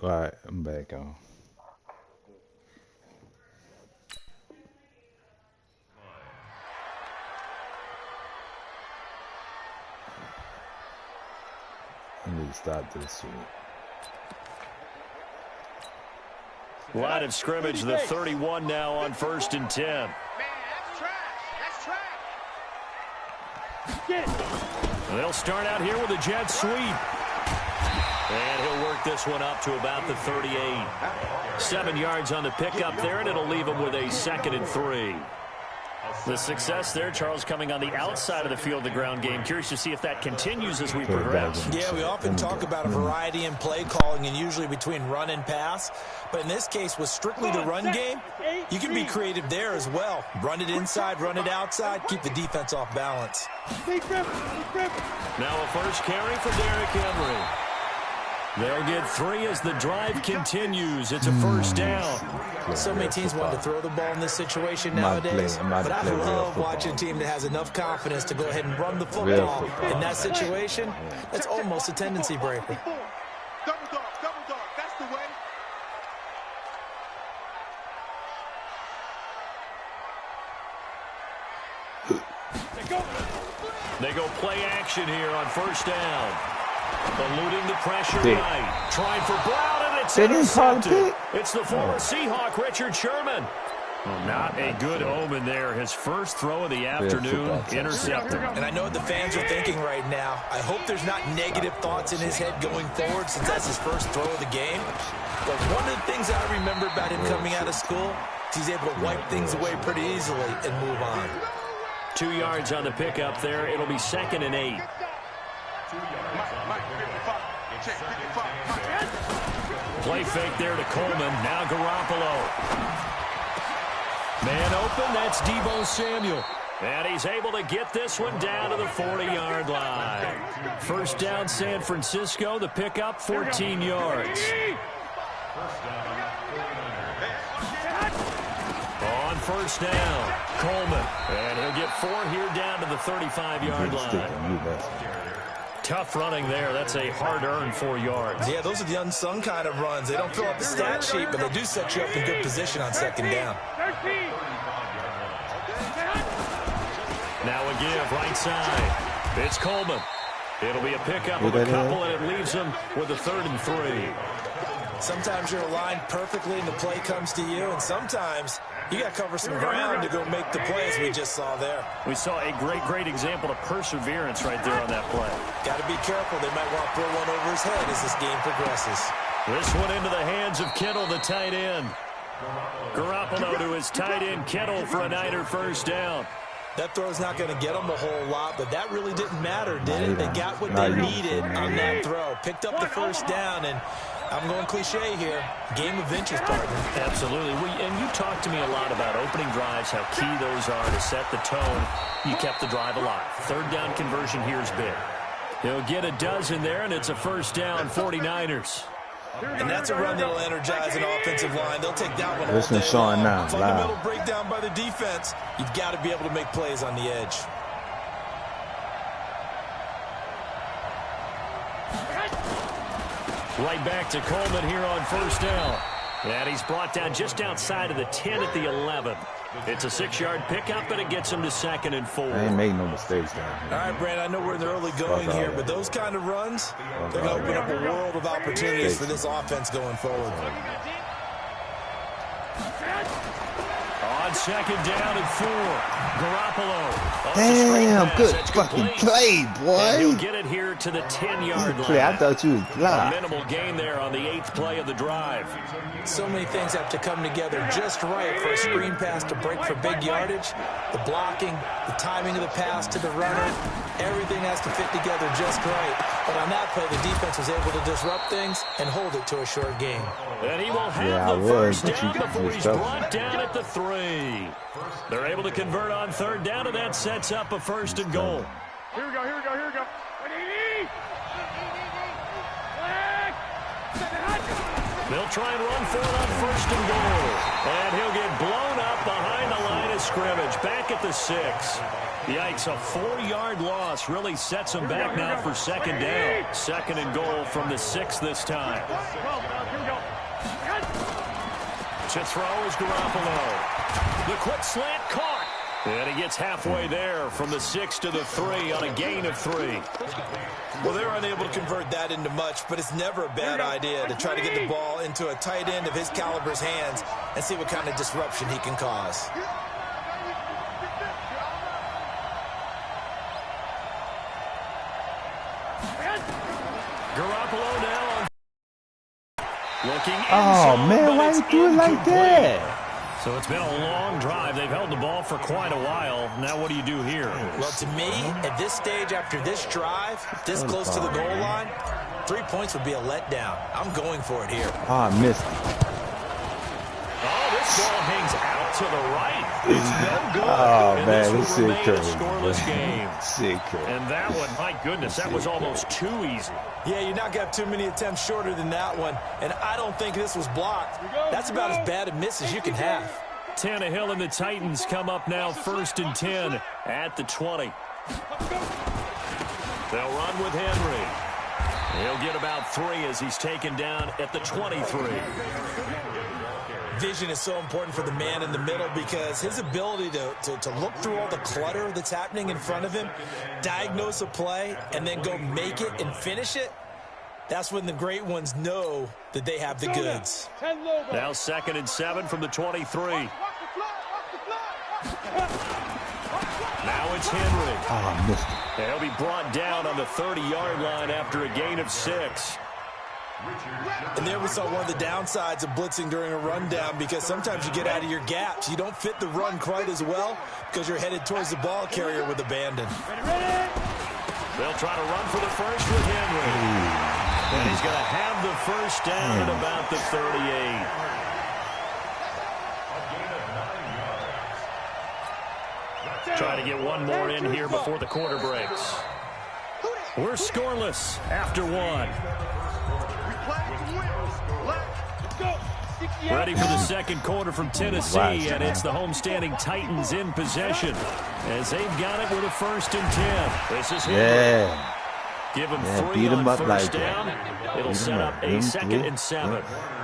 All right, I'm back on. I need to stop this shit. Line of scrimmage, the 31 now on 1st and 10. Man, that's trash. That's trash. They'll start out here with a jet sweep. And he'll work this one up to about the 38. 7 yards on the pickup there, and it'll leave him with a 2nd and 3. The success there, Charles, coming on the outside of the field, the ground game. Curious to see if that continues as we progress. Yeah, we often talk about a variety in play calling and usually between run and pass. But in this case, with strictly the run game, you can be creative there as well. Run it inside, run it outside, keep the defense off balance. Now a first carry for Derrick Henry. They'll get 3 as the drive continues. It's a 1st down. So many teams want to throw the ball in this situation nowadays, but I love watching a team that has enough confidence to go ahead and run the football. In that situation, that's almost a tendency breaker. Double dog, that's the way. They go play action here on 1st down. Eluding the pressure right. Trying for Brown, and it's intercepted. It's the former Seahawk, Richard Sherman. Not a good omen there. His first throw of the afternoon, intercepted. And I know what the fans are thinking right now. I hope there's not negative thoughts in his head going forward since that's his first throw of the game. But one of the things I remember about him coming out of school is he's able to wipe things away pretty easily and move on. 2 yards on the pickup there. It'll be 2nd and 8. Play fake there to Coleman. Now Garoppolo. Man open, that's Deebo Samuel. And he's able to get this one down to the 40-yard line. 1st down, San Francisco. The pickup, 14 yards. On 1st down, Coleman. And he'll get 4 here down to the 35-yard line. Tough running there. That's a hard-earned 4 yards. Yeah, those are the unsung kind of runs. They don't fill up the stat sheet, but they do set you up in good position on 2nd down. Now a give, right side. It's Coleman. It'll be a pickup of a couple, and it leaves him with a 3rd and 3. Sometimes you're aligned perfectly and the play comes to you, and sometimes you got to cover some ground to go make the play, as we just saw there. We saw a great example of perseverance right there on that play. Got to be careful. They might want to throw one over his head as this game progresses. This one into the hands of Kittle, the tight end. Garoppolo to his tight end, Kittle, for a Niner 1st down. That throw's not going to get them a whole lot, but that really didn't matter, did it? They got what they needed on that throw. Picked up the 1st down, and I'm going cliche here. Game of inches, partner. Absolutely. And you talked to me a lot about opening drives, how key those are to set the tone. You kept the drive alive. 3rd down conversion here is big. He'll get a dozen there, and it's a 1st down, 49ers. And that's a run that'll energize an offensive line. They'll take that one all This one's day showing long. now. Fundamental breakdown by the defense. You've got to be able to make plays on the edge. Right back to Coleman here on 1st down. And he's brought down just outside of the 10 at the 11. It's a 6-yard pickup, and it gets him to 2nd and 4. I ain't made no mistakes down here. All right, Brand, I know we're in the early going here, but those kind of runs, they're going to open up a world of opportunities for this offense going forward. On 2nd down and 4, Garoppolo. Damn, good fucking play, boy. And he'll get it here to the 10-yard line. I thought you was A blind. minimal gain there on the 8th play of the drive. So many things have to come together just right for a screen pass to break for big yardage. The blocking, the timing of the pass to the runner, everything has to fit together just right. But on that play, the defense was able to disrupt things and hold it to a short game. And he will have the 1st down before he's brought down at the 3. They're able to convert on 3rd down, and that sets up a 1st and goal. Here we go. They'll try and run for it on 1st and goal. And he'll get blown up behind the line of scrimmage, back at the 6. Yikes, a 4-yard loss really sets him back now for 2nd down. 2nd and goal from the 6 this time. To throw is Garoppolo. The quick slant caught. And he gets halfway there from the 6 to the 3 on a gain of 3. Well, they're unable to convert that into much, but it's never a bad idea to try to get the ball into a tight end of his caliber's hands and see what kind of disruption he can cause. Garoppolo now on. Looking in Oh, zone, man, but why it's you do it like incomplete. that? So it's been a long drive. They've held the ball for quite a while. Now what do you do here? Well, to me, at this stage, after this drive, this close to the goal line, 3 points would be a letdown. I'm going for it here. Oh, I missed it. Oh, this ball hangs out to the right. It's no good. Oh, And man, this this will shit remain a crazy. scoreless game. Shit crazy. And that one, my goodness, that was almost too easy. Yeah, you're not going to have too many attempts shorter than that one, and I don't think this was blocked. That's about as bad a miss as you can have. Tannehill and the Titans come up now 1st and 10 at the 20. They'll run with Henry. He'll get about 3 as he's taken down at the 23. Vision is so important for the man in the middle because his ability to look through all the clutter that's happening in front of him, diagnose a play, and then go make it and finish it, that's when the great ones know that they have the goods. Now 2nd and 7 from the 23. Now it's Henry. Oh, I missed it. And he'll be brought down on the 30-yard line after a gain of 6. And there we saw one of the downsides of blitzing during a rundown because sometimes you get out of your gaps. You don't fit the run quite as well because you're headed towards the ball carrier with abandon. They'll try to run for the first with Henry. And he's going to have the first down at about the 38. Try to get one more in here before the quarter breaks. We're scoreless after 1. Ready for the second quarter from Tennessee, and it's the homestanding Titans in possession as they've got it with a 1st and 10. This is Henry. Yeah. Give him Yeah, 3 beat him on up first like down. that. It'll Beat set him up a Them 2nd three. and 7.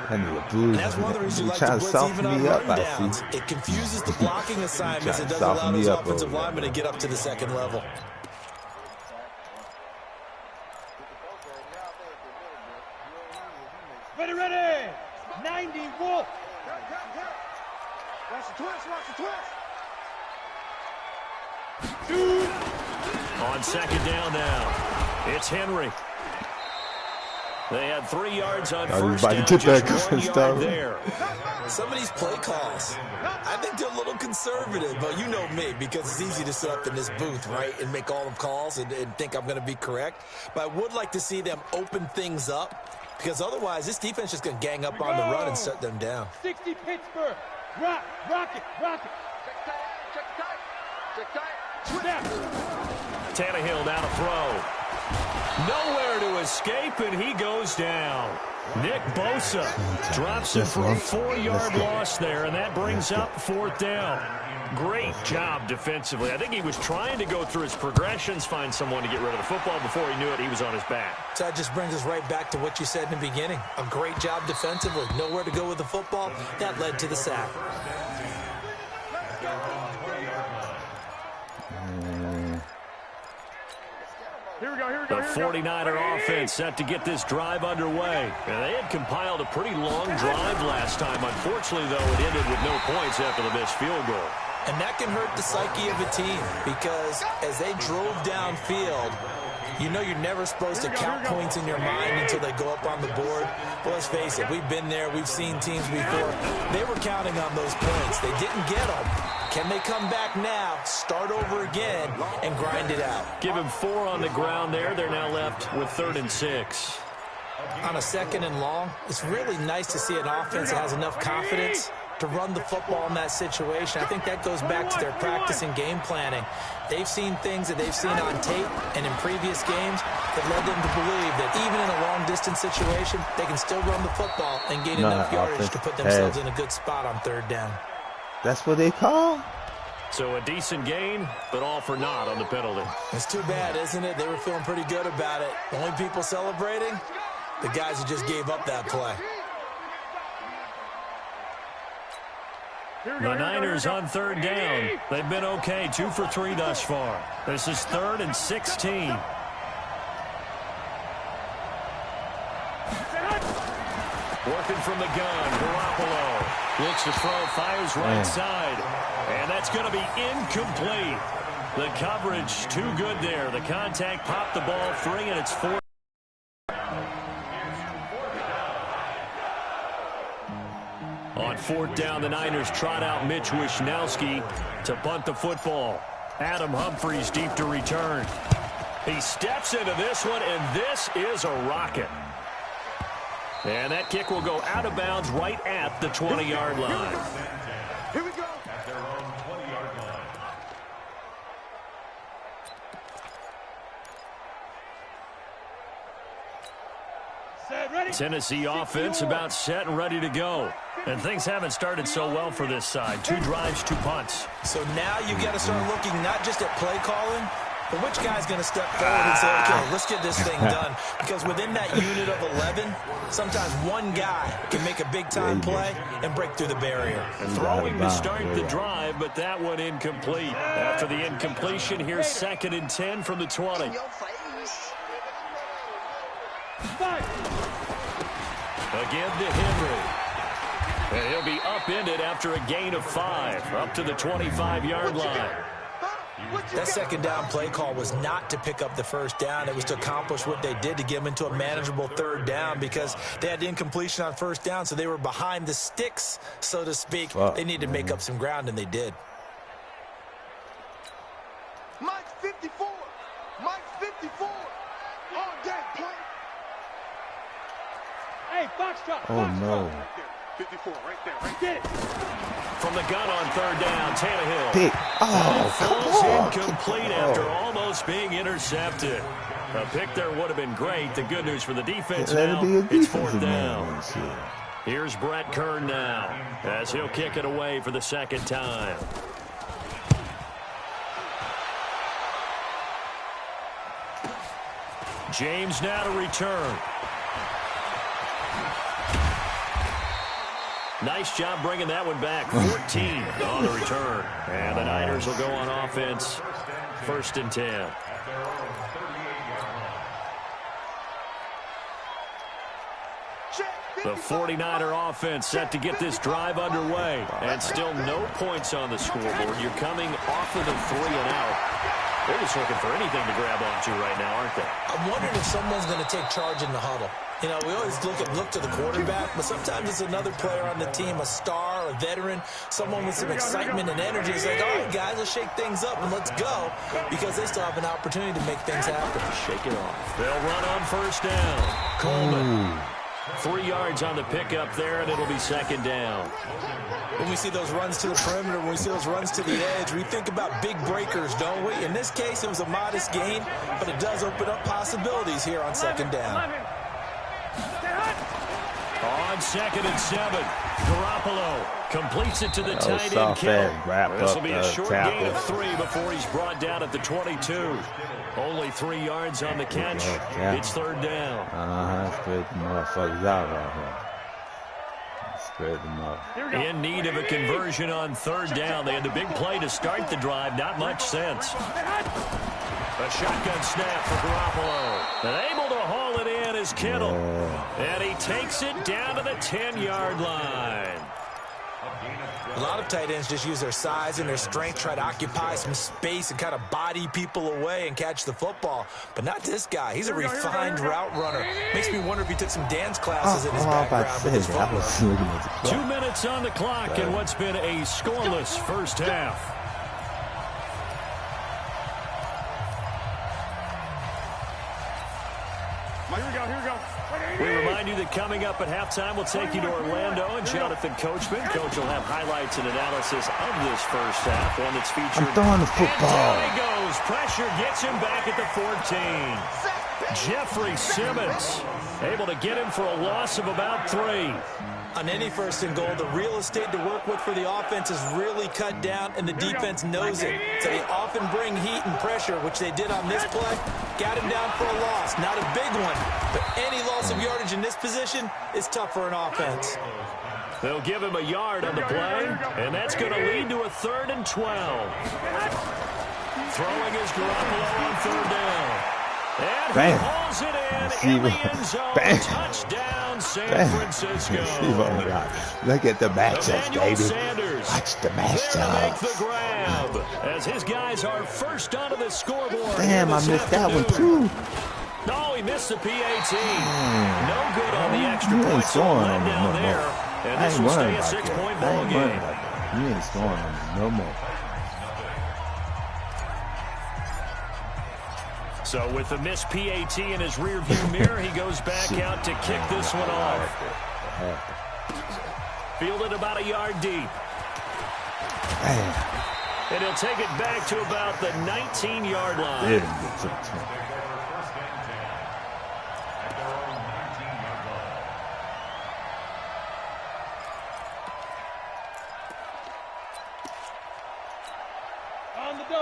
And the blues. And that's one of the reasons you like to trying to blitz soften even on me up, I rundowns. see. It confuses the blocking assignments. Trying It to doesn't allow soften those me up offensive over there. linemen to get up to the second level. Ready. 90 Wolf. Watch the twist. On 2nd down now, it's Henry. They had 3 yards on first about to down, get that just 1 stuff. yard there. Some of these play calls, I think they're a little conservative, but you know me, because it's easy to sit up in this booth, right, and make all the calls and think I'm going to be correct. But I would like to see them open things up, because otherwise this defense is just going to gang up on the run and shut them down. 60 Pittsburgh. Rock it. Check tight. Snap. Tannehill down to throw. Nowhere to escape, and he goes down. Nick Bosa drops him for a 4-yard loss there, and that brings up 4th down. Great job defensively. I think he was trying to go through his progressions, find someone to get rid of the football. Before he knew it, he was on his back. So that just brings us right back to what you said in the beginning. A great job defensively. Nowhere to go with the football. That led to the sack. Here we go. The 49er offense set to get this drive underway. And they had compiled a pretty long drive last time. Unfortunately, though, it ended with no points after the missed field goal. And that can hurt the psyche of a team because as they drove downfield, you know you're never supposed to count points in your mind until they go up on the board. But let's face it, we've been there. We've seen teams before. They were counting on those points. They didn't get them. Can they come back now, start over again, and grind it out? Give him 4 on the ground there. They're now left with 3rd and 6. On a 2nd and long, it's really nice to see an offense that has enough confidence to run the football in that situation. I think that goes back to their practice and game planning. They've seen things that they've seen on tape and in previous games that led them to believe that even in a long-distance situation, they can still run the football and gain enough yardage to put themselves in a good spot on 3rd down. That's what they call? So a decent gain, but all for naught on the penalty. It's too bad, isn't it? They were feeling pretty good about it. The only people celebrating, the guys who just gave up that play. The Niners on third down. They've been okay, 2 for 3 thus far. This is 3rd and 16. Working from the gun, Garoppolo looks to throw, fires right side, and that's going to be incomplete. The coverage too good there. The contact popped the ball free, and it's 4. On 4th down, the Niners trot out Mitch Wishnowski to punt the football. Adam Humphries deep to return. He steps into this one, and this is a rocket. And that kick will go out of bounds right at the 20-yard line. Here we go. At their own 20-yard line. Set, ready. Tennessee offense about set and ready to go. And things haven't started so well for this side. 2 drives, 2 punts. So now you've got to start looking not just at play calling, but which guy's going to step forward and say, okay, let's get this thing done. Because within that unit of 11, sometimes one guy can make a big-time play and break through the barrier. Throwing to start the drive, but that one incomplete. After the incompletion, here's 2nd and 10 from the 20. Again to Henry. And he'll be upended after a gain of 5, up to the 25-yard line. That 2nd down play call was not to pick up the 1st down. It was to accomplish what they did to get them into a manageable 3rd down because they had incompletion on 1st down, so they were behind the sticks, so to speak. They needed to make up some ground, and they did. Mike's 54. Mike's 54. On that play. Hey, Foxtrot. Oh, no. 54, right there. Right there. From the gun on 3rd down, Tannehill. Pick. Oh, Falls come on. incomplete after almost being intercepted. A pick there would have been great. The good news for the defense now, it's 4th down. Here's Brett Kern now as he'll kick it away for the 2nd time. James now to return. Nice job bringing that one back. 14 on the return. And the Niners will go on offense. 1st and 10. The 49er offense set to get this drive underway. And still no points on the scoreboard. You're coming off of the 3 and out. They're just looking for anything to grab onto right now, aren't they? I'm wondering if someone's going to take charge in the huddle. You know, we always look to the quarterback, but sometimes it's another player on the team, a star, a veteran, someone with some excitement and energy. It's like, all right, guys, let's shake things up and let's go, because they still have an opportunity to make things happen. Shake it off. They'll run on 1st down. Coleman. 3 yards on the pickup there, and it'll be 2nd down. When we see those runs to the perimeter, when we see those runs to the edge, we think about big breakers, don't we? In this case, it was a modest gain, but it does open up possibilities here on 2nd down. On 2nd and 7, Garoppolo completes it to the tight end kill. This will be a short gain of 3 before he's brought down at the 22. Only 3 yards on the catch. It's 3rd down. Spread the motherfuckers out right here. Spread them out. In need of a conversion on 3rd down. They had the big play to start the drive. Not much sense. A shotgun snap for Garoppolo. And able to haul it in is Kittle. And he takes it down to the 10-yard line. A lot of tight ends just use their size and their strength, try to occupy some space and kind of body people away and catch the football. But not this guy. He's a refined route runner. Makes me wonder if he took some dance classes in his background with his footwork. 2 minutes on the clock in what's been a scoreless first half. Here we go. We remind you that coming up at halftime, we'll take you to Orlando and Jonathan Coachman. Coach will have highlights and analysis of this first half, one that's featured. I'm throwing the football. And down he goes. Pressure gets him back at the 14. Jeffrey Simmons able to get him for a loss of about 3. On any 1st and goal, the real estate to work with for the offense is really cut down, and the defense knows it. So they often bring heat and pressure, which they did on this play. Got him down for a loss. Not a big one, but any loss of yardage in this position is tough for an offense. They'll give him a yard on the play, and that's going to lead to a 3rd and 12. Throwing is Garoppolo on 3rd down. And he hauls it in the end zone. Touchdown, San Francisco. Look at the matchups, baby. Sanders. Watch the There to matchups. make the grab as his guys are first onto the scoreboard. Damn, I missed that one too. No, he missed the PAT. No good on the extra You ain't point. scoring on me Down no there, more. and I this ain't will stay worried a about that. 6-point I ball ain't worried game. about that. You ain't scoring on me no more. So with the missed PAT in his rearview mirror, he goes back out to kick this one off. Fielded about a yard deep. And he'll take it back to about the 19-yard line.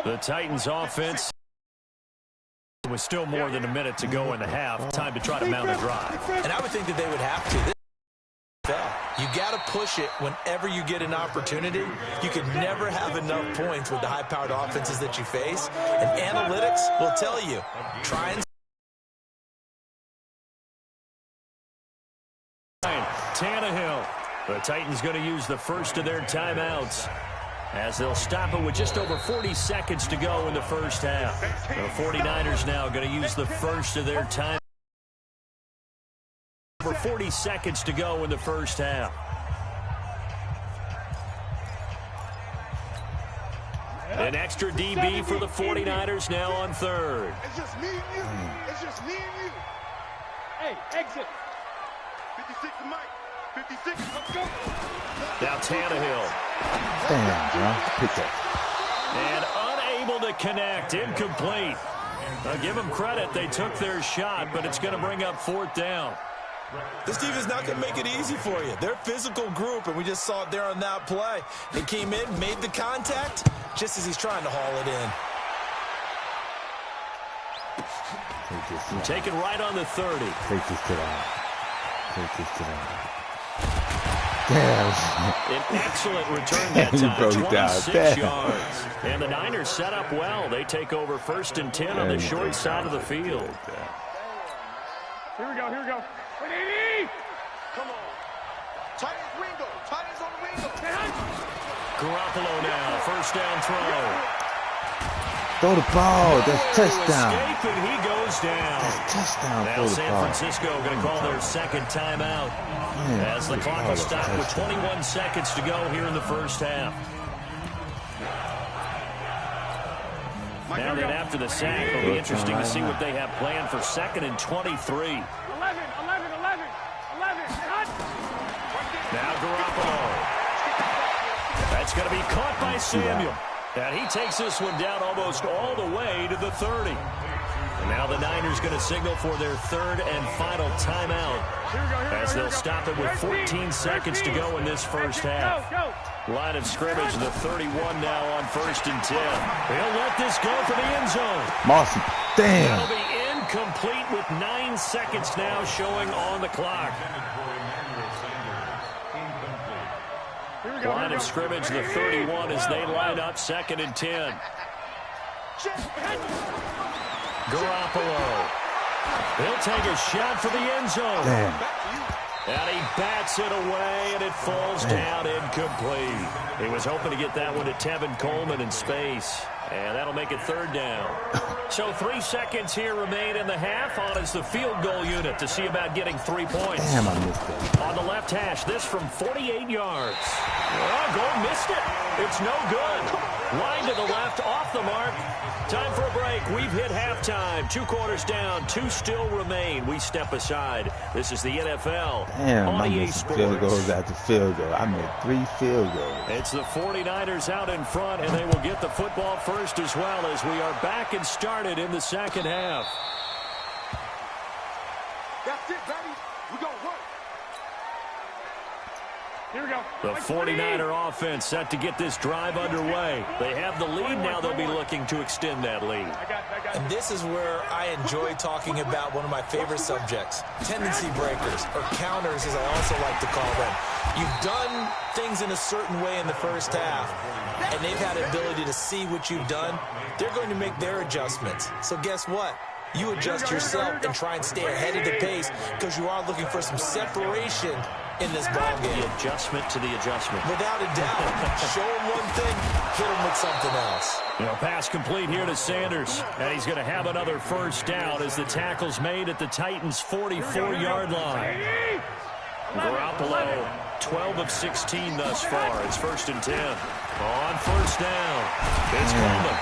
The Titans offense with still more than a minute to go in the half. Time to try to mount a drive. And I would think that they would have to. You got to push it whenever you get an opportunity. You can never have enough points with the high-powered offenses that you face. And analytics will tell you, try and Tannehill. The Titans going to use the first of their timeouts as they'll stop it with just over 40 seconds to go in the first half. The 49ers now going to use the first of their time. Over 40 seconds to go in the first half. An extra DB for the 49ers now on 3rd. It's just me and you. It's just me and you. Hey, exit. 56 to Mike. 56, let's go. Now Tannehill. Damn, bro. Pick up. And unable to connect. Incomplete. I'll give them credit. They took their shot, but it's going to bring up 4th down. this team is not going to make it easy for you. They're a physical group, and we just saw it there on that play. They came in, made the contact, just as he's trying to haul it in. Take it right on the 30. Take this to that. Take this to that. Damn. An excellent return that He time, broke down. 26 Damn. yards. And the Niners set up well. They take over 1st and 10 on the short side of the field. Here we go, here we go. 180! Come on. Titans window. Titans on the window. Garoppolo now, 1st down throw. Throw the ball. That's touchdown. Escape, and he goes down. That's touchdown. Now Throw the San ball. Francisco going to call their 2nd timeout as the clock will stop with 21 seconds to go here in the first half. Now then, after the sack, it'll be interesting to see what they have planned for 2nd and 23. 11. Now Garoppolo. That's going to be caught by Samuel. And he takes this one down almost all the way to the 30. And now the Niners going to signal for their 3rd and final timeout as they'll stop it with 14 seconds to go in this first half. Line of scrimmage, the 31 now on 1st and 10. He'll let this go for the end zone. Mossy. Damn. That'll be incomplete with 9 seconds now showing on the clock. Line of scrimmage, the 31 as they line up 2nd and 10. Garoppolo. He'll take a shot for the end zone. Damn. And he bats it away, and it falls down incomplete. He was hoping to get that one to Tevin Coleman in space. And that'll make it 3rd down. So 3 seconds here remain in the half. On is the field goal unit to see about getting 3 points. Damn, I missed that. On the left hash, this from 48 yards. Oh, goal missed it. It's no good. Line to the left, off the mark. Time for a break. We've hit halftime. 2 quarters down, 2 still remain. We step aside. This is the NFL Damn, on I EA missed Sports. field goals after field goal. I made 3 field goals. It's the 49ers out in front, and they will get the football first as well as we are back and started in the second half. That's it, baby. We're going to work. Here we go. The 49er offense set to get this drive underway. They have the lead. Now they'll be looking to extend that lead. And this is where I enjoy talking about one of my favorite subjects, tendency breakers, or counters as I also like to call them. You've done things in a certain way in the first half, and they've had the ability to see what you've done. They're going to make their adjustments. So guess what? You adjust yourself and try and stay ahead of the pace because you are looking for some separation in this ball game. The adjustment to the adjustment. Without a doubt. Show him one thing, hit him with something else. Pass complete here to Sanders. And he's going to have another first down as the tackle's made at the Titans' 44-yard line. Garoppolo, 12 of 16 thus far. It's 1st and 10. On first down, it's Coleman.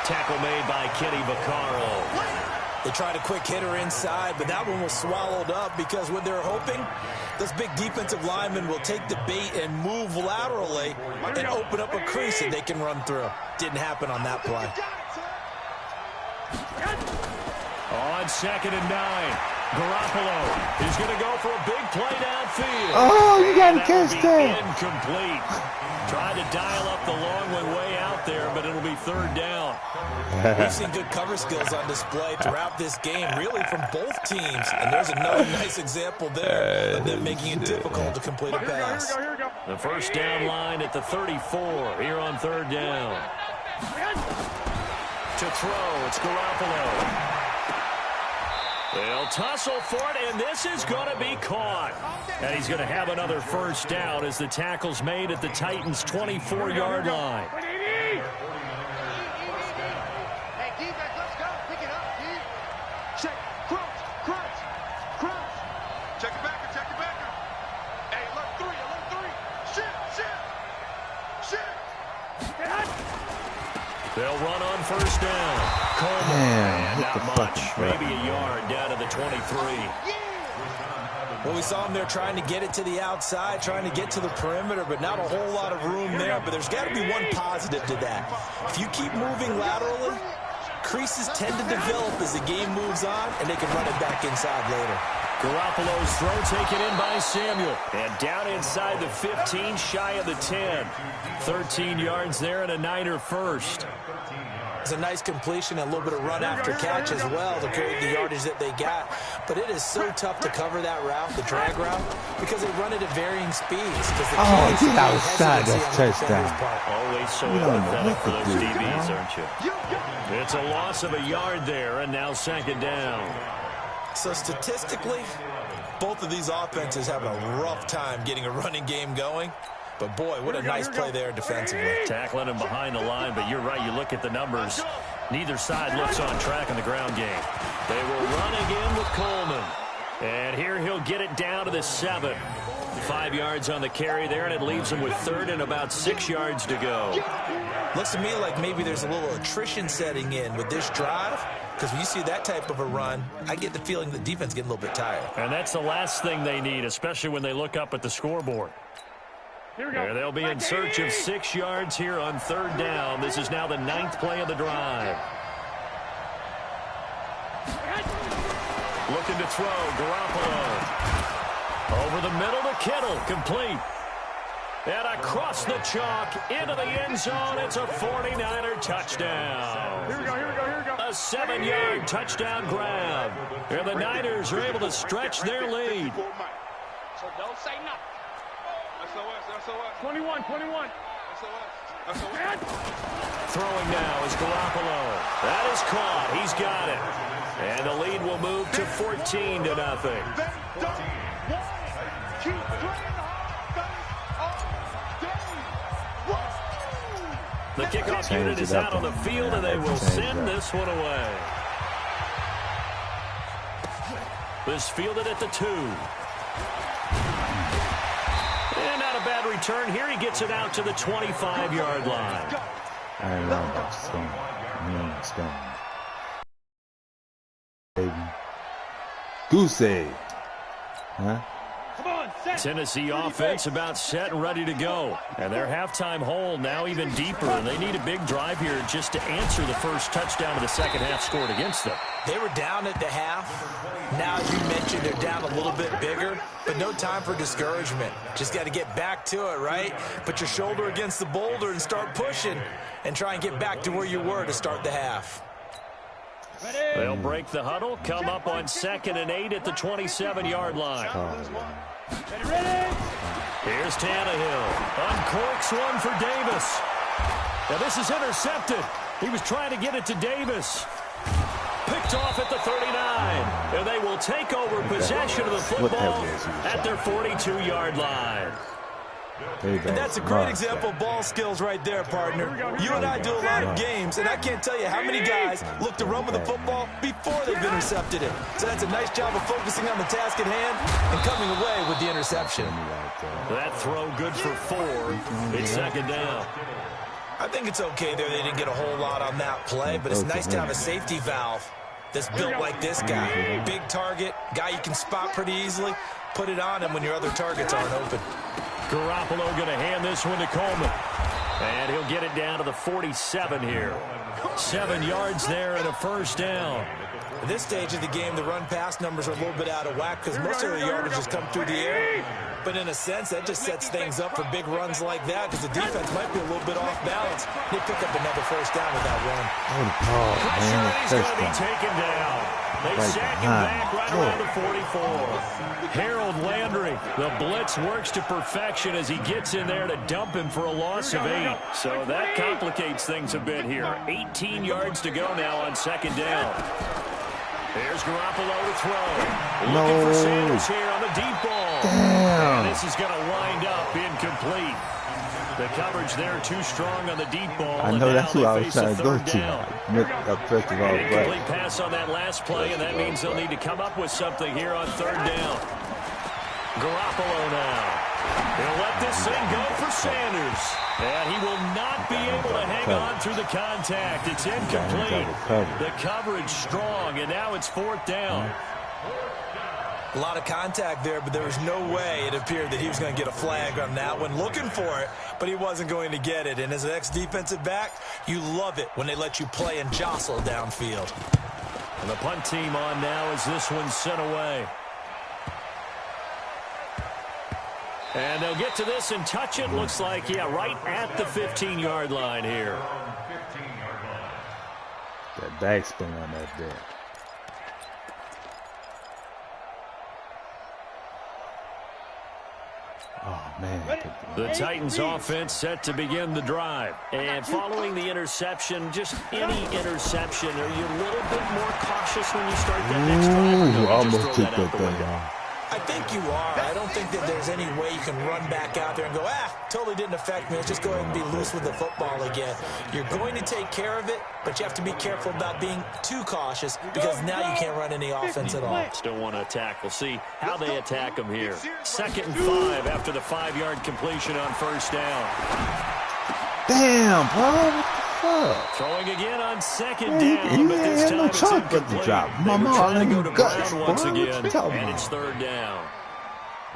Tackle made by Kenny Vaccaro. They tried a quick hitter inside, but that one was swallowed up because what they're hoping, this big defensive lineman will take the bait and move laterally and open up a crease that they can run through. Didn't happen on that play. On 2nd and 9, Garoppolo is going to go for a big play downfield. Oh, you got to catch that. Incomplete. Tried to dial up the long way out there, but it'll be 3rd down. We've seen good cover skills on display throughout this game, really from both teams. And there's another nice example there of them making it difficult to complete a pass. The first down line at the 34 here on 3rd down. To throw, it's Garoppolo. They'll tussle for it, and this is going to be caught. And he's going to have another first down as the tackle's made at the Titans' 24-yard line. Hey, defense, let's go. Pick it up, D. Check, crouch. Check it backer. Hey, alert 3. Shit. They'll run on first down. Coleman, not much, maybe a yard down to the 23. Well, we saw him there trying to get it to the outside, trying to get to the perimeter, but not a whole lot of room there. But there's got to be one positive to that. If you keep moving laterally, creases tend to develop as the game moves on, and they can run it back inside later. Garoppolo's throw taken in by Samuel. And down inside the 15, shy of the 10. 13 yards there and a Niner first. It's a nice completion and a little bit of run after catch as well to create the yardage that they got. But it is so tough to cover that route, the drag route, because they run it at varying speeds. Oh, get outside. That's touchdown. Always so empathetic for those DBs, aren't you? It's a loss of a yard there, and now 2nd down. So statistically, both of these offenses having a rough time getting a running game going. But, boy, what a nice play there defensively. Tackling him behind the line, but you're right. You look at the numbers. Neither side looks on track in the ground game. They will run again with Coleman. And here he'll get it down to the 7. 5 yards on the carry there, and it leaves him with 3rd and about 6 yards to go. Looks to me like maybe there's a little attrition setting in with this drive. Because when you see that type of a run, I get the feeling the defense getting a little bit tired. And that's the last thing they need, especially when they look up at the scoreboard. There they'll be in search of 6 yards here on 3rd down. This is now the 9th play of the drive. Looking to throw, Garoppolo. Over the middle to Kittle, complete. And across the chalk, into the end zone, it's a 49er touchdown. Here we go. A 7-yard touchdown grab. And the Niners are able to stretch their lead. So don't say nothing. SOS. 21. SOS. Throwing now is Garoppolo. That is caught. He's got it. And the lead will move to 14-0. The kickoff unit is out on the field, and they will send this one away. This fielded at the 2. And not a bad return here. He gets it out to the 25-yard line. I love that stone. Baby. Goose egg. Huh? Tennessee offense about set and ready to go. And their halftime hole now even deeper. And they need a big drive here just to answer the first touchdown of the second half scored against them. They were down at the half. Now, as you mentioned, they're down a little bit bigger, but no time for discouragement. Just got to get back to it, right? Put your shoulder against the boulder and start pushing and try and get back to where you were to start the half. They'll break the huddle, come up on 2nd and 8 at the 27-yard line. Ready? Here's Tannehill. Uncorks one for Davis. Now this is intercepted. He was trying to get it to Davis. Picked off at the 39. And they will take over possession of the football at their 42-yard line. And that's a great example of ball skills right there, partner. You and I do a lot of games, and I can't tell you how many guys look to run with the football before they've intercepted it. So that's a nice job of focusing on the task at hand and coming away with the interception. That throw good for 4. It's second down. I think it's okay there. They didn't get a whole lot on that play, but it's nice to have a safety valve that's built like this guy. Big target, guy you can spot pretty easily. Put it on him when your other targets aren't open. Garoppolo going to hand this one to Coleman. And he'll get it down to the 47 here. 7 yards there and a first down. At this stage of the game, the run-pass numbers are a little bit out of whack because most of the yardage has come through the air. But in a sense, that just sets things up for big runs like that because the defense might be a little bit off balance. They pick up another first down with that run. Pressure, and he's going to be taken down. They sack him back right around the 44. Harold Landry, the blitz works to perfection as he gets in there to dump him for a loss of 8. So that complicates things a bit here. 18 yards to go now on second down. Here's Garoppolo to throw. Looking for Sanders here on the deep ball. And this is going to wind up incomplete. The coverage there too strong on the deep ball. I know that's who I was trying to go to. First of all, incomplete pass on that last play, and that means they'll need to come up with something here on third down. Garoppolo now. He'll let this thing go for Sanders. And he will not be able to hang on through the contact. It's incomplete. The coverage strong, and now it's fourth down. A lot of contact there, but there was no way it appeared that he was going to get a flag on that one. Looking for it, but he wasn't going to get it. And as an ex-defensive back, you love it when they let you play and jostle downfield. And the punt team on now as this one's sent away. And they'll get to this and touch it. Looks like, yeah, right at the 15-yard line here. That backspin on that bit. Oh, man. The Titans offense set to begin the drive. And following the interception, just any interception, are you a little bit more cautious when you start that next drive? Ooh, almost took that thing off. I think you are. I don't think that there's any way you can run back out there and go, totally didn't affect me. Let's just go ahead and be loose with the football again. You're going to take care of it, but you have to be careful about being too cautious because now you can't run any offense at all. Still want to attack. We'll see how they attack them here. 2nd and 5 after the 5-yard completion on first down. Damn, bro. Throwing again on second down, but this time it's incomplete. They were trying to go to Brown once again, and it's third down.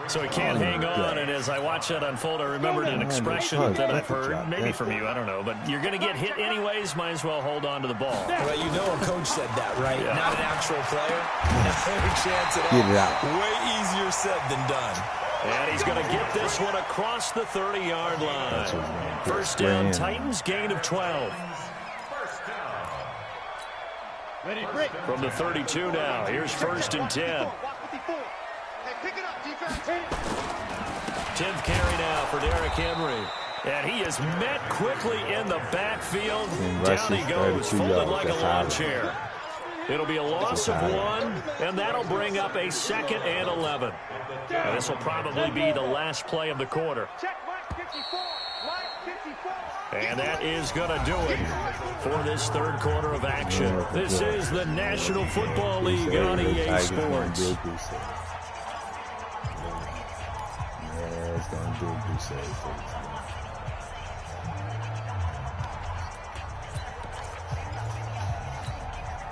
So he can't hang on, and as I watch that unfold, I remembered an expression that I've heard, maybe from you, I don't know, but you're going to get hit anyways, might as well hold on to the ball. Well, you know a coach said that, right? Yeah. Not an actual player. No chance at all. Way easier said than done. And he's going to get this one across the 30-yard line. First down, Titans, gain of 12. From the 32 now, here's 1st and 10. 10th carry now for Derrick Henry. And he is met quickly in the backfield. Down he goes, folded like a lawn chair. It'll be a loss of 1, and that'll bring up a 2nd and 11. Now, this will probably be the last play of the quarter. And that is going to do it for this third quarter of action. This is the National Football League on EA Sports. Yeah, it's going to do a crusade.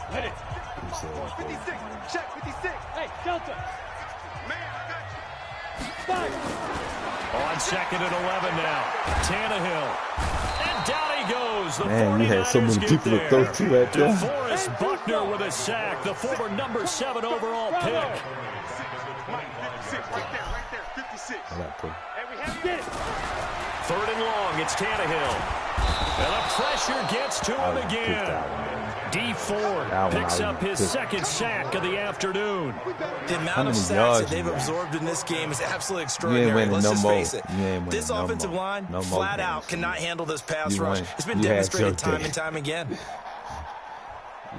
Hit it. 56. Check 56. Hey, Delta. Man, I got you. 5. On 2nd and 11 now. Tannehill. And down he goes. The Man, you had so many people to throw to at there. DeForest Buckner with a sack. The former number 7 overall pick. 56. Right there. 56. And we have to get it. 3rd and long. It's Tannehill. And the pressure gets to him again. D Ford picks up his second sack of the afternoon. The amount of sacks that they've absorbed in this game is absolutely extraordinary. Let's just face it. This offensive line, flat out, cannot handle this pass rush. It's been demonstrated time and time again.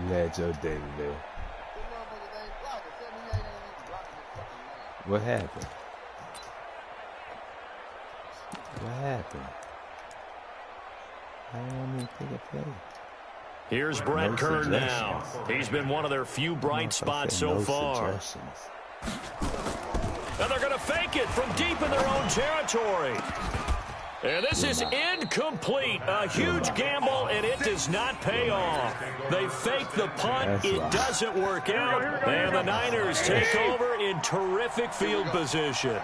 You had your day today. What happened? What happened? I don't even think it played. Here's Brett Kern now. He's been one of their few bright spots so far. And they're going to fake it from deep in their own territory. And this is incomplete. A huge gamble, and it does not pay off. They fake the punt. It doesn't work out. And the Niners take over in terrific field position.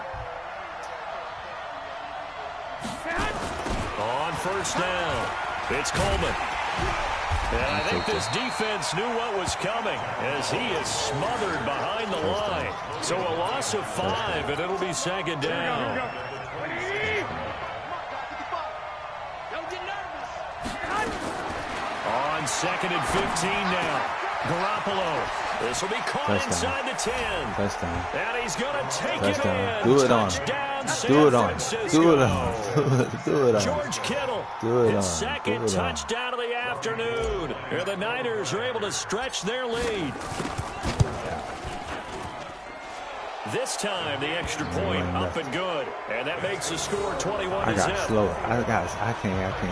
On first down, it's Coleman. And I think this defense knew what was coming as he is smothered behind the line. So a loss of 5, and it'll be second down. On second and 15 now. Garoppolo. This will be caught inside the 10. And he's going to take it in. Do it on. Do it on. Do it on. Do it on. George Kittle. His second touchdown of the afternoon. And the Niners are able to stretch their lead. This time, the extra point up and good. And that makes the score 21-0. I got slow. I can't do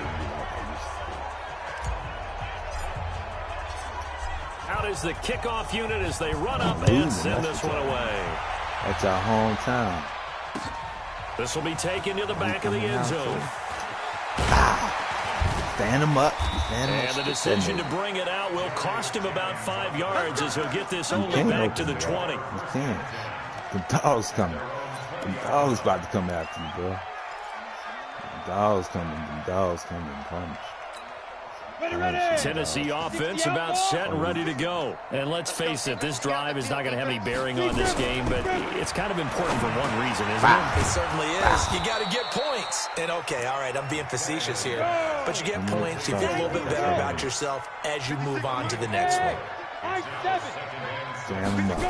it. Out is the kickoff unit as they run up and send this one away. That's our hometown. This will be taken to the back of the end zone. Stand him up. And the decision to bring it out will cost him about 5 yards as he'll get this only back to the 20. You can't. The dog's coming. The dog's about to come after you, bro. The dog's coming. The dog's coming. I promise. Tennessee offense about set and ready to go. And let's face it, this drive is not going to have any bearing on this game, but it's kind of important for one reason, isn't it? It certainly is. You got to get points. And okay, all right, I'm being facetious here, but you get points, you feel a little bit better about yourself as you move on to the next one. Jam him up.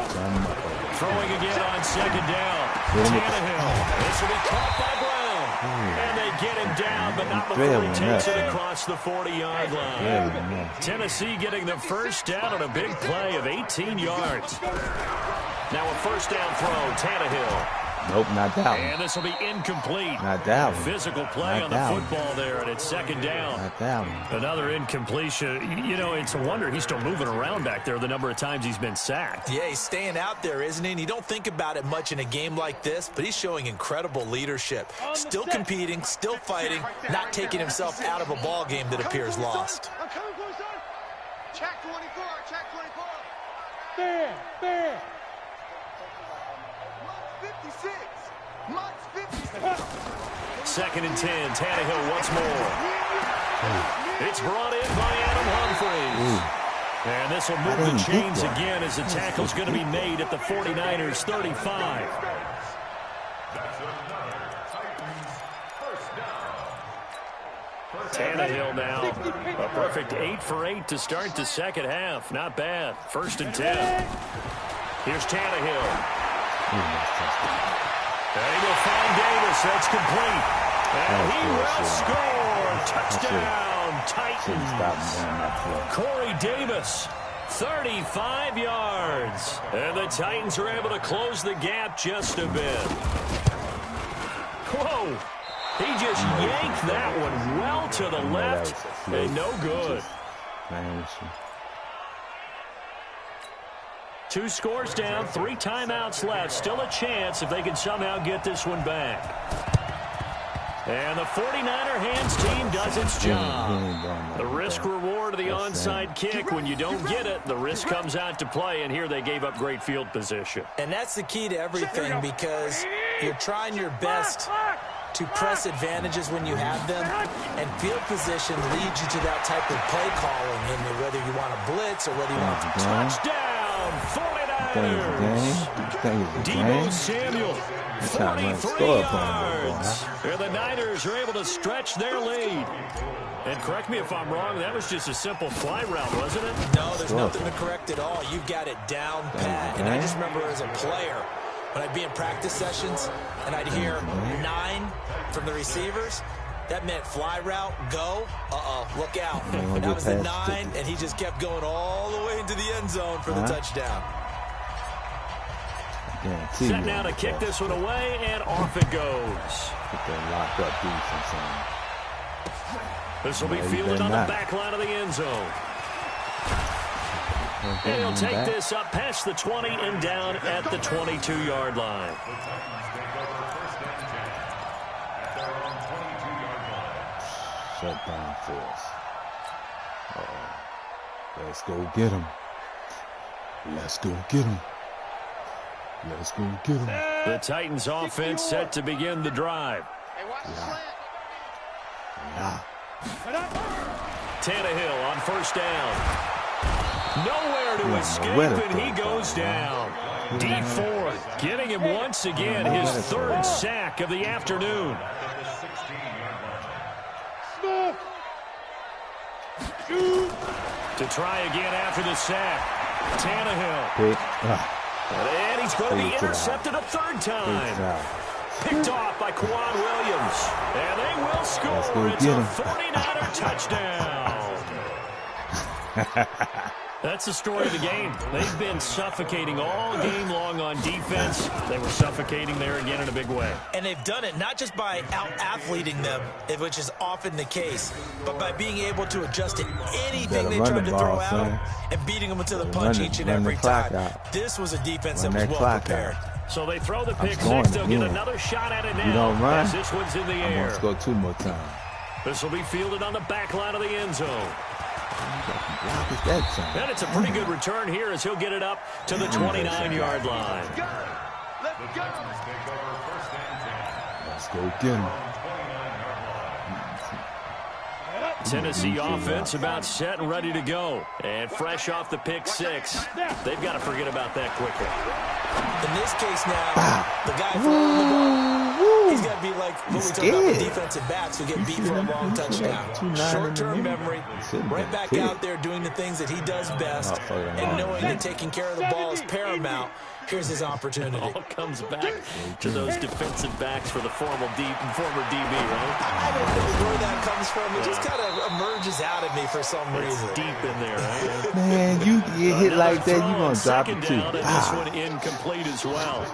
Throwing again on second down. Tannehill. This will be caught by Brown. And they get him down, but not before he takes it across the 40-yard line. Tennessee getting the first down on a big play of 18 yards. Now a first down throw, Tannehill. Nope, not that one. And this will be incomplete. Not that one. Physical play on the football there, and it's second down. Not that one. Another incompletion. You know, it's a wonder he's still moving around back there the number of times he's been sacked. Yeah, he's staying out there, isn't he? And you don't think about it much in a game like this, but he's showing incredible leadership. Still competing, still fighting, not taking himself out of a ball game that appears lost. I'm coming for you, son. Check 24. Check 24. There. 56. Mutt's 56. Second and 10. Tannehill once more. It's brought in by Adam Humphries. And this will move the chains again as the tackle's going to be made at the 49ers 35. Tannehill now. A perfect 8 for 8 to start the second half. Not bad. First and 10. Here's Tannehill. And he will find Davis. That's complete. And he will score. Touchdown, Titans. Corey Davis, 35 yards. And the Titans are able to close the gap just a bit. Whoa. He just yanked that one well to the left. And no good. 2 scores down, 3 timeouts left. Still a chance if they can somehow get this one back. And the 49er hands team does its job. The risk-reward of the onside kick. When you don't get it, the risk comes out to play, and here they gave up great field position. And that's the key to everything because you're trying your best to press advantages when you have them, and field position leads you to that type of play calling, and whether you want to blitz or whether you want to touchdown. 49 Niners. Deebo Samuel, 43 yards. And the Niners are able to stretch their lead. And correct me if I'm wrong, that was just a simple fly route, wasn't it? No, there's nothing to correct at all. You've got it down pat. And I just remember as a player, when I'd be in practice sessions and I'd hear 9 from the receivers, that meant fly route, go, look out. That was the 9, and he just kept going all the way into the end zone for the touchdown. Set now to kick this one away, and off it goes. Put that locked up defense on. This will be fielded on the back line of the end zone. And he'll take this up past the 20 and down at the 22-yard line. Shut down for us. Uh-oh. Let's go get him. Let's go get him. Let's go get him. The Titans offense set to begin the drive. Yeah. Tannehill on first down. Nowhere to escape, and he goes down. D Ford getting him once again, his 3rd sack of the afternoon. To try again after the sack. Tannehill. And he's going to be intercepted a 3rd time. Picked off by Quan Williams. And they will score. It's a 49er touchdown. That's the story of the game. They've been suffocating all game long on defense. They were suffocating there again in a big way. And they've done it not just by out-athleting them, which is often the case, but by being able to adjust to anything they tried to throw at them and beating them to the punch each and every time. This was a defense that was well prepared. So they throw the pick six. They'll get another shot at it now. You don't run. As this one's in the air. Let's go 2 more times. This will be fielded on the back line of the end zone. And it's a pretty good return here as he'll get it up to the 29-yard line. Let's go get him. Tennessee offense about set and ready to go. And fresh off the pick six, they've got to forget about that quickly. In this case now, the guy throwing the ball, he's got to be like when we talk about the defensive backs who get beat for a long touchdown. Short-term memory, right back out there doing the things that he does best, and knowing that taking care of the ball is paramount. Here's his opportunity. It all comes back to those defensive backs for the former DB, right? I don't know where that comes from. It just kind of emerges out of me for some reason. It's deep in there, right? Man, you get hit like that, you're going to drop it too. This one incomplete as well.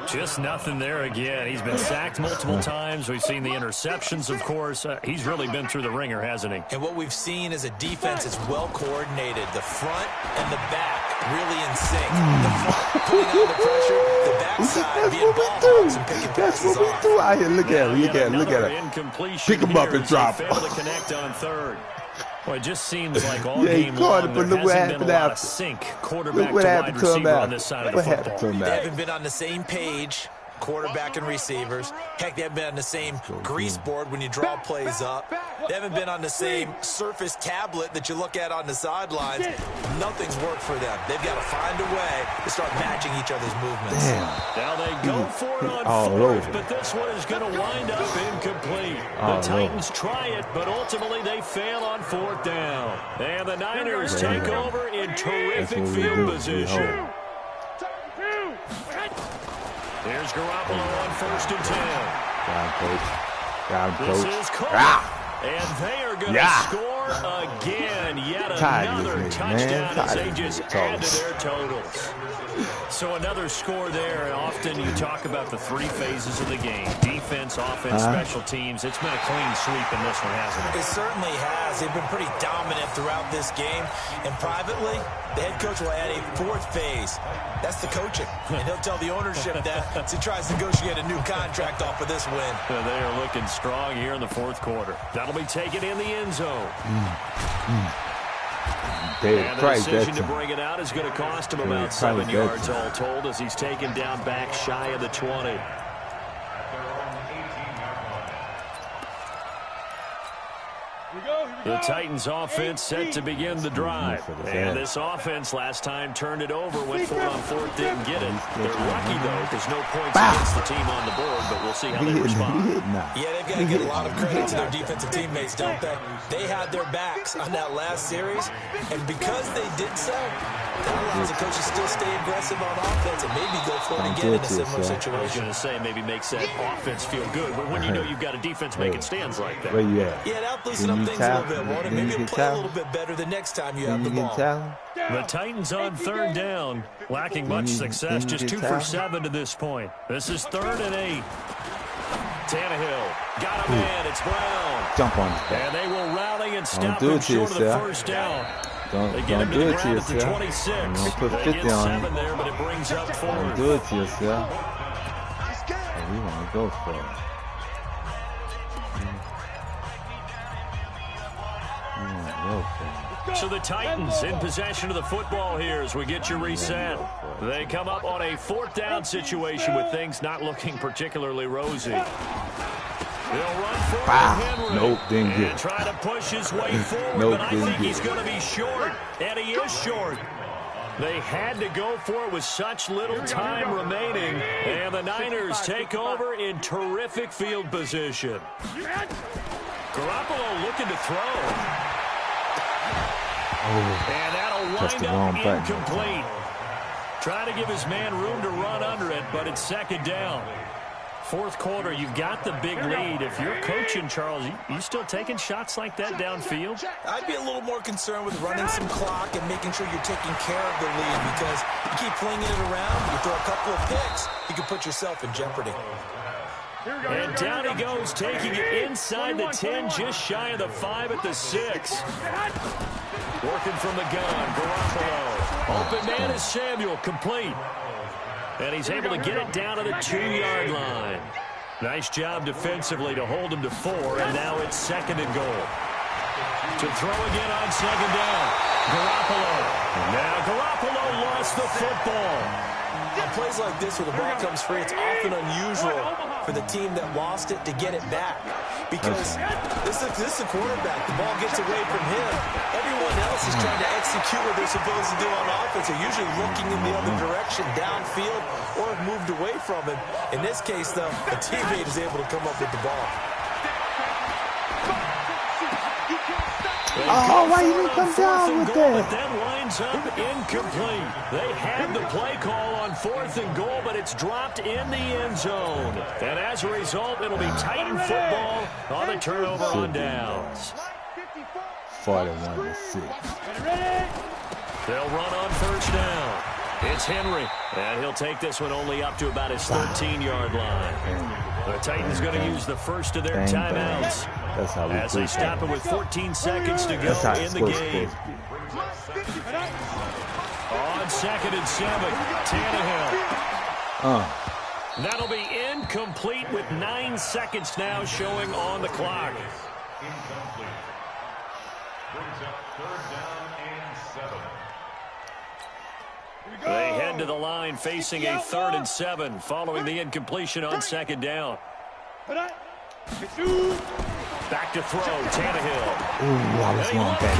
Just nothing there again. He's been sacked multiple times. We've seen the interceptions, of course. He's really been through the ringer, hasn't he? And what we've seen is a defense that's well coordinated. The front and the back really in sync. The front putting out the pressure, the backside being ball hawks and picking passes off. That's what we do out here. Look at him. Look at him. Pick him up and drop him. Failed to connect on 3rd. Well, it just seems like all game long there hasn't been a lot of sync quarterback to wide receiver on this side of the football. They haven't been on the same page, quarterback and receivers. Heck, they haven't been on the same grease board when you draw plays up. They haven't been on the same surface tablet that you look at on the sidelines. Nothing's worked for them. They've got to find a way to start matching each other's movements. Now they go for it on 4th, but this one is going to wind up incomplete. The Titans try it, but ultimately they fail on 4th down. And the Niners take over in terrific field position. Here's Garoppolo on 1st and 10. Got him, This coach. is Cole. And they are going to score again. Yet another touchdown as they just add to their totals. So another score there. And often you talk about the 3 phases of the game. Defense, offense, special teams. It's been a clean sweep in this one, hasn't it? It certainly has. They've been pretty dominant throughout this game. And privately, the head coach will add a 4th phase. That's the coaching. And he'll tell the ownership that as he tries to negotiate a new contract off of this win. They are looking strong here in the 4th quarter. That'll be taken in the end zone. And the decision to bring it out is going to cost him about 7 yards all told as he's taken down back shy of the 20. The Titans offense set to begin the drive. And this offense last time turned it over, went for it on fourth, didn't get it. They're lucky, though, because no points against the team on the board, but we'll see how they respond. Yeah, they've got to give a lot of credit to their defensive teammates, don't they? They had their backs on that last series, and because they did so, that allows the coach to still stay aggressive on offense and maybe go for it again in a similar situation. I was going to say maybe makes that offense feel good, but when you know you've got a defense making stands like that. Where you at? Yeah, that'll loosen up things a little bit, won't it? Maybe you'll play a little bit better the next time you have the ball. The Titans on third down, lacking much success, just 2 for 7 to this point. This is 3rd and 8. Tannehill got a man. It's Brown. Jump on his back. And they will rally and stop him short of the first down. They get him to the ground at the 26. Put 50 They get 7 there, but it brings up 4. Don't do it to yourself. We want to go for it. So the Titans in possession of the football here as we get you reset. They come up on a 4th down situation with things not looking particularly rosy. They'll run for Henry. Nope, didn't get it. And try to push his way forward, but I think he's going to be short, and he is short. They had to go for it with such little time remaining, and the Niners take over in terrific field position. Garoppolo looking to throw. And that'll wind up incomplete. Trying to give his man room to run under it, but it's 2nd down. 4th quarter, you've got the big lead. If you're coaching, Charles, you still taking shots like that downfield? I'd be a little more concerned with running some clock and making sure you're taking care of the lead, because you keep flinging it around, you throw a couple of picks, you can put yourself in jeopardy. And down he goes, taking it inside the 10, just shy of the 5 at the 6. Working from the gun, Garoppolo. Open man is Samuel, complete. And he's able to get it down to the 2-yard line. Nice job defensively to hold him to 4, and now it's 2nd and goal. To throw again on 2nd down, Garoppolo. Now Garoppolo lost the football. On plays like this where the ball comes free, it's often unusual for the team that lost it to get it back. Because this is a quarterback. The ball gets away from him. Everyone else is trying to execute what they're supposed to do on offense. They're usually looking in the other direction, downfield, or have moved away from him. In this case, though, a teammate is able to come up with the ball. Oh, why you didn't come down with that? But that winds up incomplete. They had the play call on 4th and goal, but it's dropped in the end zone. And as a result, it'll be Titan football on the turnover on downs. 41-6. They'll run on 1st down. It's Henry, and he'll take this one only up to about his 13-yard line. The Titans going to use the first of their timeouts as they stop it with 14 seconds to go in the game. On 2nd and 7, Tannehill. That'll be incomplete with 9 seconds now showing on the clock. Incomplete. Brings up 3rd down and 7. They head to the line facing a 3rd and 7 following the incompletion on 2nd down. Back to throw, Tannehill. Ooh, I was going back.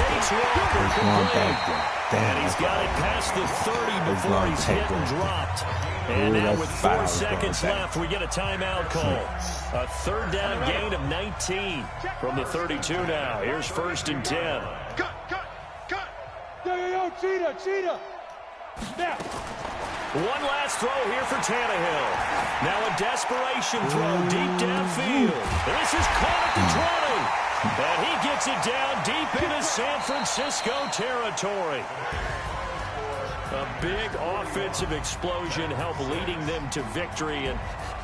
And he's got it past the 30 before he's hit and dropped. And now with 4 seconds left, we get a timeout call. A 3rd down gain of 19 from the 32 now. Here's 1st and 10. Cut. Yo, cheetah. Now. One last throw here for Tannehill. Now a desperation throw deep downfield. This is caught at the 20. And he gets it down deep into San Francisco territory. A big offensive explosion helped leading them to victory. And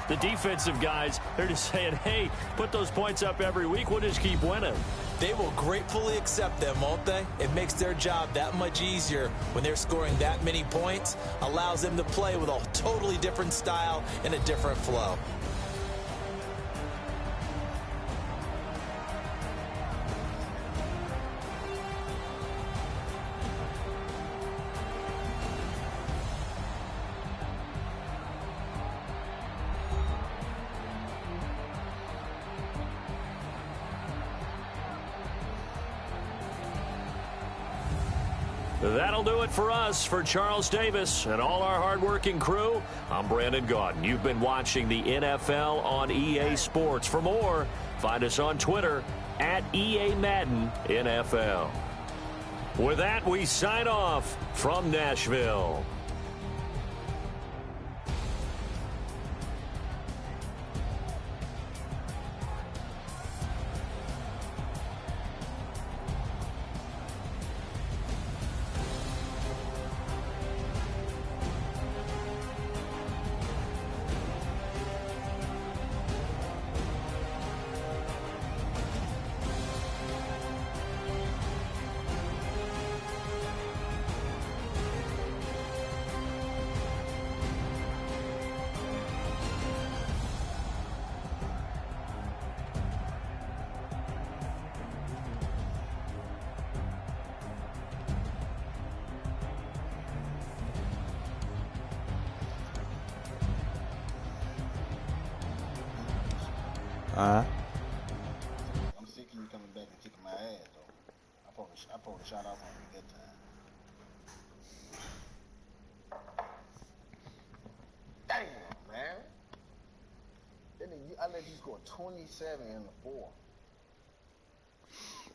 the defensive guys, they're just saying, hey, put those points up every week. We'll just keep winning. They will gratefully accept them, won't they? It makes their job that much easier when they're scoring that many points. Allows them to play with a totally different style and a different flow. That'll do it for us. For Charles Davis and all our hardworking crew, I'm Brandon Gaudin. You've been watching the NFL on EA Sports. For more, find us on Twitter at EA Madden NFL. With that, we sign off from Nashville. I'm sick of you coming back and kicking my ass, though. I pulled a shot off on you that time. Damn, man. I let you score 27 in the fourth.